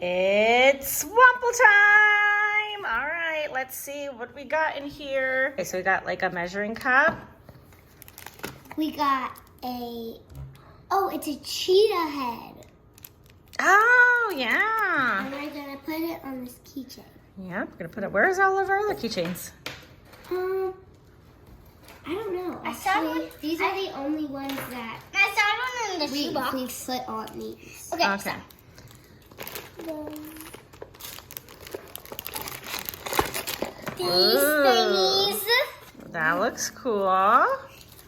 It's Womple time! All right, let's see what we got in here. Okay, so we got like a measuring cup. We got it's a cheetah head. Oh, yeah. And we're gonna put it on this keychain. Yeah, we're gonna put it, where's all of our other keychains? I don't know. I saw one. These are the only ones that I saw one in the shoebox. we put on these. Okay. These thingies. That looks cool.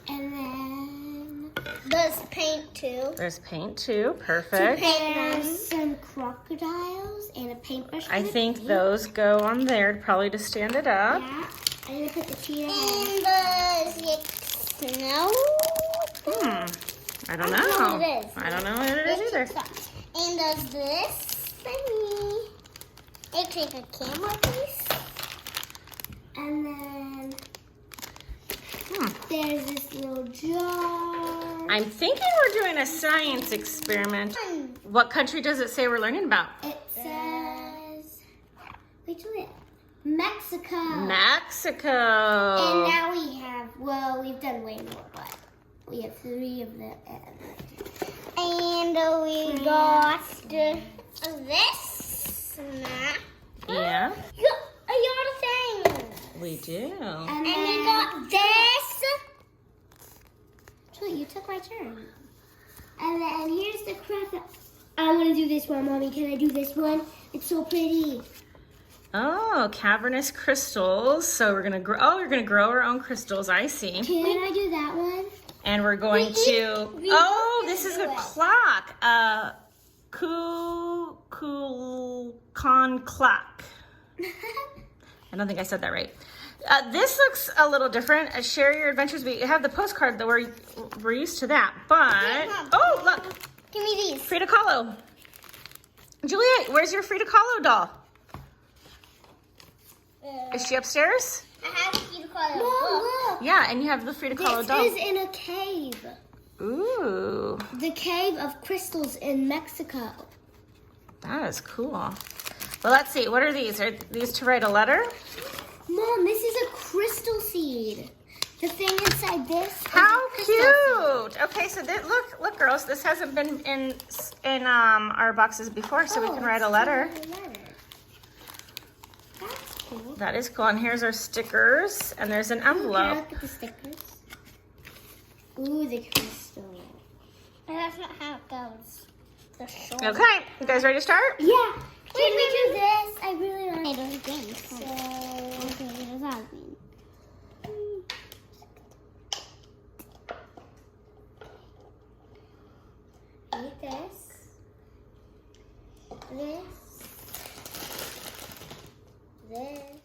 And then There's paint too. There's paint too, perfect. there's some crocodiles and a paintbrush. I for the think paint. those go on there probably to stand it up. Yeah. I'm gonna put the cheetah head. And the snow. I don't I don't know know. what it is. I don't know what it is either. And there's this thingy. It's like a camera piece. And then there's this little jar. I'm thinking we're doing a science experiment. What country does it say we're learning about? It says, wait till it, Mexico. Mexico. And now we've done way more, but we have 3 of them. And we got this. Yeah, A lot of things. we do. And we got this. So you took my turn. And then here's the crap. I want to do this one, Mommy. Can I do this one? It's so pretty. Oh, cavernous crystals. So we're gonna grow. Oh, we're gonna grow our own crystals. I see. Can I do that one? And we're going to. Oh, this is a clock. Con clock. I don't think I said that right. This looks a little different. Share your adventures. We have the postcard that we're used to that, but oh look, Give me these. Frida Kahlo. Juliet, where's your Frida Kahlo doll? Is she upstairs? I have you to call it. Look. Yeah, and you have the Frida Kahlo This doll. is in a cave. Ooh, The cave of crystals in Mexico. that is cool. Well, let's see. What are these? Are these to write a letter? Mom, this is a crystal seed. The thing inside this. is How a crystal seed. cute! Okay, so look, girls. This hasn't been in our boxes before, so we can write a letter. That's cool. That is cool. And here's our stickers, and there's an Can I envelope. look at the stickers? Ooh, the crystal. And that's not how it goes. The short. Okay, you guys ready to start? Yeah. Can we do this? I really want Hey, those games. So, okay, what does that mean? Eat this. This.